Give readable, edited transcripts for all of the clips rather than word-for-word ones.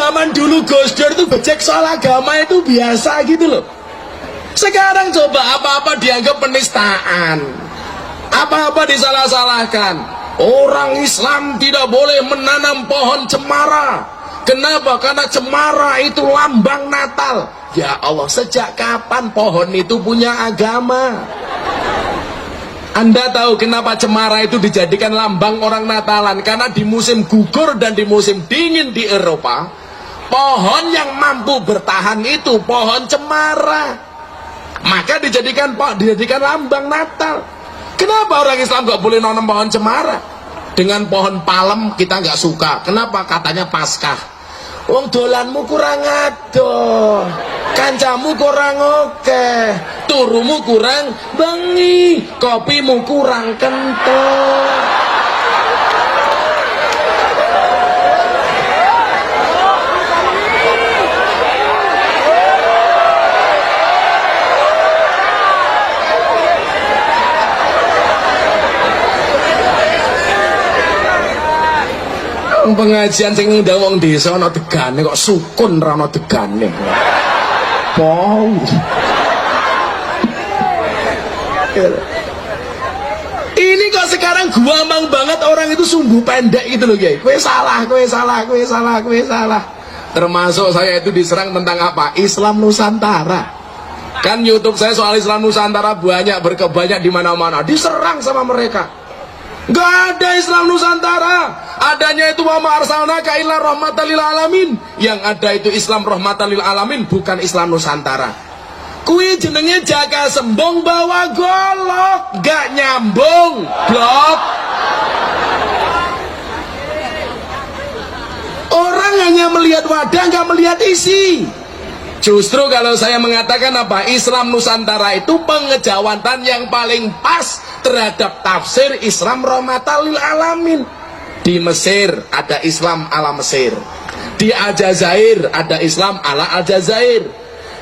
zaman dulu Gus Dur itu becek soal agama itu biasa gitu loh. Sekarang coba apa-apa dianggap penistaan, apa-apa disalah-salahkan. Orang Islam tidak boleh menanam pohon cemara. Kenapa? Karena cemara itu lambang Natal. Ya Allah, sejak kapan pohon itu punya agama? Anda tahu kenapa cemara itu dijadikan lambang orang Natalan? Karena di musim gugur dan di musim dingin di Eropa, pohon yang mampu bertahan itu pohon cemara. Maka dijadikan lambang Natal. Kenapa orang Islam nggak boleh nanam pohon cemara? Dengan pohon palem kita nggak suka. Kenapa? Katanya Paskah. Wong dolanmu kurang adoh, kancamu kurang oke, turumu kurang bengi, kopimu kurang kental. Pengajian sing ngundang wong desa ana degane kok sukun ra ana degane. Pong. Ini kok sekarang gampang banget orang itu sumbu pendek gitu loh, Kiai. Kowe salah, kowe salah, kowe salah, kowe salah. Termasuk saya itu diserang tentang apa? Islam Nusantara. Kan YouTube saya soal Islam Nusantara banyak berkebanyak di mana-mana. Diserang sama mereka. Gak ada Islam Nusantara. Adanya itu wa ma arsalnaka illa rahmatan lil alamin. Yang ada itu Islam rahmatan lil alamin, bukan Islam Nusantara. Kui jenenge jaga sembong bawa golok, gak nyambung, blok. Orang hanya melihat wadah, gak melihat isi. Justru kalau saya mengatakan apa? Islam Nusantara itu pengejawantan yang paling pas terhadap tafsir Islam rahmatan lil alamin. Di Mesir ada Islam ala Mesir, di Aljazair ada Islam ala Aljazair,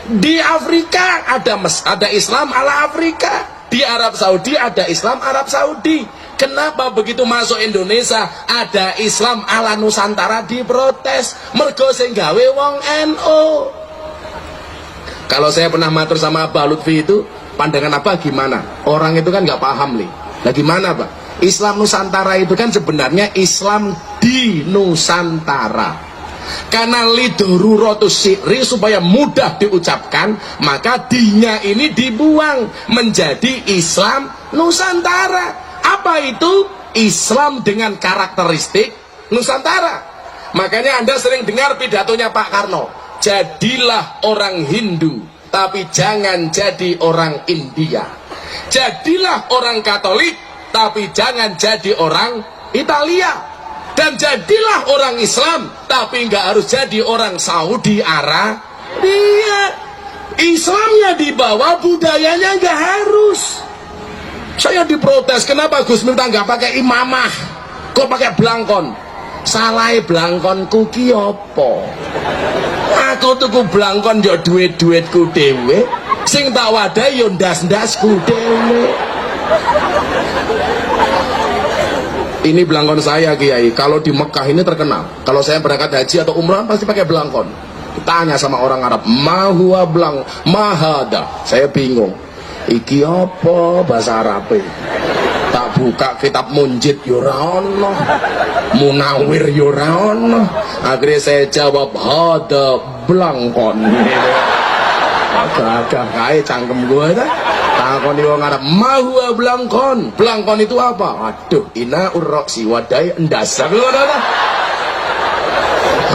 di Afrika ada Islam ala Afrika, di Arab Saudi ada Islam Arab Saudi. Kenapa begitu masuk Indonesia ada Islam ala Nusantara diprotes? Mergo sing gawe wong NU. Kalau saya pernah matur sama Pak Lutfi itu, pandangan apa gimana? Orang itu kan nggak paham nih. Nah gimana Pak? Islam Nusantara itu kan sebenarnya Islam di Nusantara. Karena lidururatus syi'ri supaya mudah diucapkan, maka dinya ini dibuang menjadi Islam Nusantara. Apa itu? Islam dengan karakteristik Nusantara. Makanya Anda sering dengar pidatonya Pak Karno. Jadilah orang Hindu, tapi jangan jadi orang India. Jadilah orang Katolik, tapi jangan jadi orang Italia. Dan jadilah orang Islam, tapi nggak harus jadi orang Saudi Arabia. Islamnya dibawa, budayanya nggak harus. Saya diprotes, kenapa Gus Miftah nggak pakai imamah, kok pakai blangkon? Salah blangkonku ki opo? Aku tuku blangkon yo duit-duitku dhewe, sing tak wadahi yo ndas-ndasku dhewe. Ini belangkon saya Kiai. Kalau di Mekah ini terkenal. Kalau saya berangkat haji atau umrah pasti pakai belangkon. Tanya sama orang Arab, "Ma huwa blang? Mahada?" Saya bingung. Iki apa bahasa Arab? Tak buka kitab Munjid yo ora ono. Munawir yo ora ono. Akhirnya saya jawab, "Hada belangkon." Agak-agak kae cangkem gua ta. Takon wong Arab, "Ma belangkon?" Belangkon itu apa? Aduh, ina urroksi wadai endas.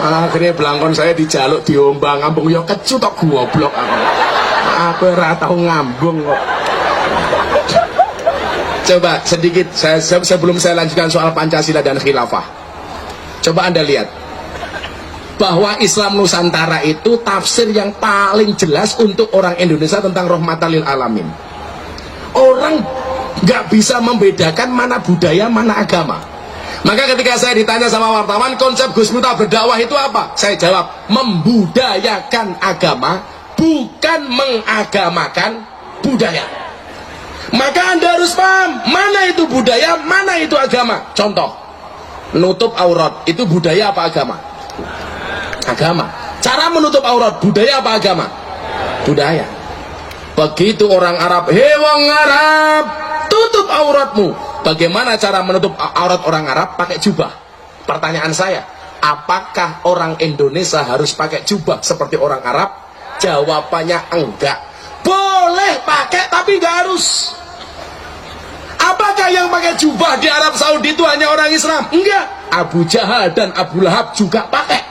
Akhirnya belangkon saya dijaluk diombang-ambung, ya kecu tok goblok aku. Aku ora tau ngambung kok. Coba sedikit sebelum saya lanjutkan soal Pancasila dan khilafah. Coba Anda lihat bahwa Islam Nusantara itu tafsir yang paling jelas untuk orang Indonesia tentang rahmatan lil alamin. Orang nggak bisa membedakan mana budaya, mana agama. Maka ketika saya ditanya sama wartawan, konsep Gus Miftah berdakwah itu apa? Saya jawab, membudayakan agama, bukan mengagamakan budaya. Maka Anda harus paham, mana itu budaya, mana itu agama. Contoh, nutup aurat, itu budaya apa agama? Agama. Cara menutup aurat budaya apa agama? Budaya. Begitu orang Arab, "Hei wong Arab, tutup auratmu." Bagaimana cara menutup aurat orang Arab? Pakai jubah. Pertanyaan saya, apakah orang Indonesia harus pakai jubah seperti orang Arab? Jawabannya enggak. Boleh pakai tapi enggak harus. Apakah yang pakai jubah di Arab Saudi itu hanya orang Islam? Enggak. Abu Jahal dan Abu Lahab juga pakai.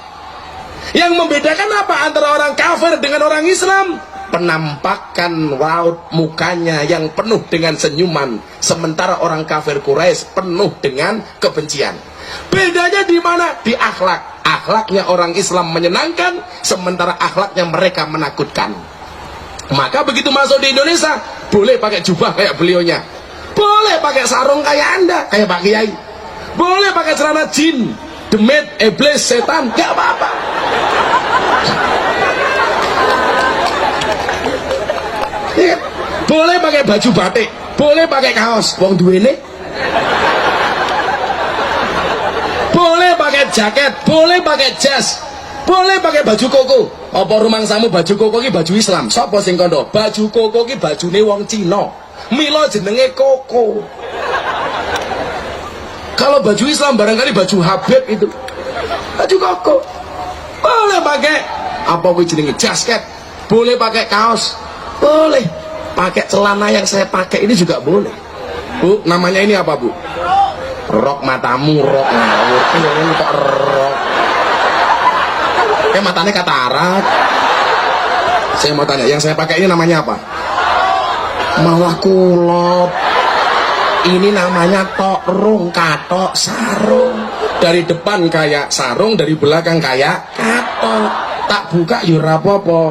Yang membedakan apa antara orang kafir dengan orang Islam? Penampakan raut mukanya yang penuh dengan senyuman, sementara orang kafir Quraisy penuh dengan kebencian. Bedanya di mana? Di akhlak. Akhlaknya orang Islam menyenangkan, sementara akhlaknya mereka menakutkan. Maka begitu masuk di Indonesia, boleh pakai jubah kayak beliaunya, boleh pakai sarung kayak Anda, kayak Pak Kiai, boleh pakai celana jin, demit, iblis, setan, gak apa-apa. Ya, boleh pakai baju batik, boleh pakai kaos, wong duwene. Boleh pakai jaket, boleh pakai jas, boleh pakai baju koko. Apa rumangsamu baju koko ki baju Islam? Sapa sing kandha? Baju koko ki bajune wong Cina. Mila jenenge koko. Kalau baju Islam barangkali baju Habib itu. Baju koko. Boleh pakai apa kuwi jenenge jasket, boleh pakai kaos, boleh pakai celana yang saya pakai ini juga boleh. Bu, namanya ini apa, Bu? Rok matamu, rok ngawur. Ini kok rok. Kayak matanya katarak. Saya mau tanya, yang saya pakai ini namanya apa? Malah kulot. Ini namanya tokrung, katok, sarung. Dari depan kayak sarung, dari belakang kayak katok. Tak buka ya ora apa-apa.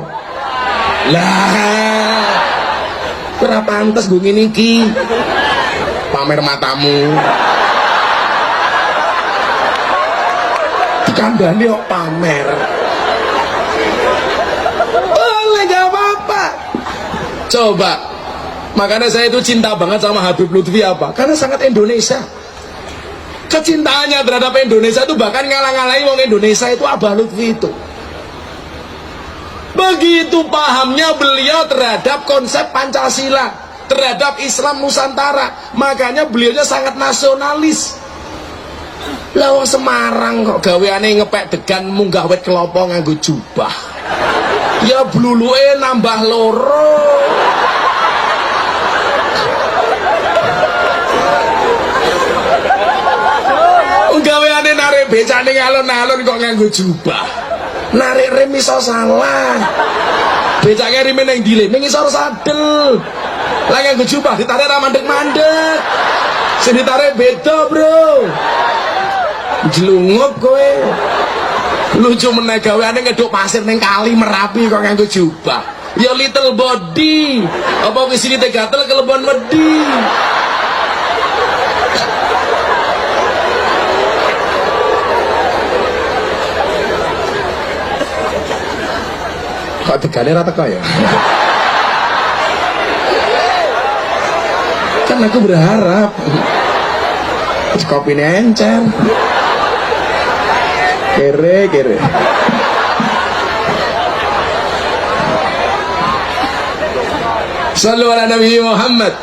Lah, ora pantes gue ngene iki. Pamer matamu. Dikandani kok pamer. Boleh, gak apa-apa. Coba. Makanya saya itu cinta banget sama Habib Lutfi apa? Karena sangat Indonesia. Kecintaannya terhadap Indonesia itu bahkan ngalah-ngalahin wong Indonesia itu Abah Lutfi itu. Begitu pahamnya beliau terhadap konsep Pancasila, terhadap Islam Nusantara. Makanya beliaunya sangat nasionalis. Lah wong Semarang kok gaweane ngepek degan munggah wit kelapa nganggo jubah. Ya bluluke nambah loro. Gaweane narik becane ngalon-alon kok nganggo jubah. Narik rem iso salah. Becake rime ning ndi le? Ning isor sadel. Lah nganggo jubah ditarik ra mandek-mandek. Sing ditarik beda, Bro. Jelungup kowe. Lucu meneh gaweane ngeduk pasir ning kali Merapi kok nganggo jubah. Ya little body. Apa wis ini gatel kelebon wedi. Kok tegane ra teko ya? Kan aku berharap kopi ini encer. Kere. Sallu ala Nabi Muhammad.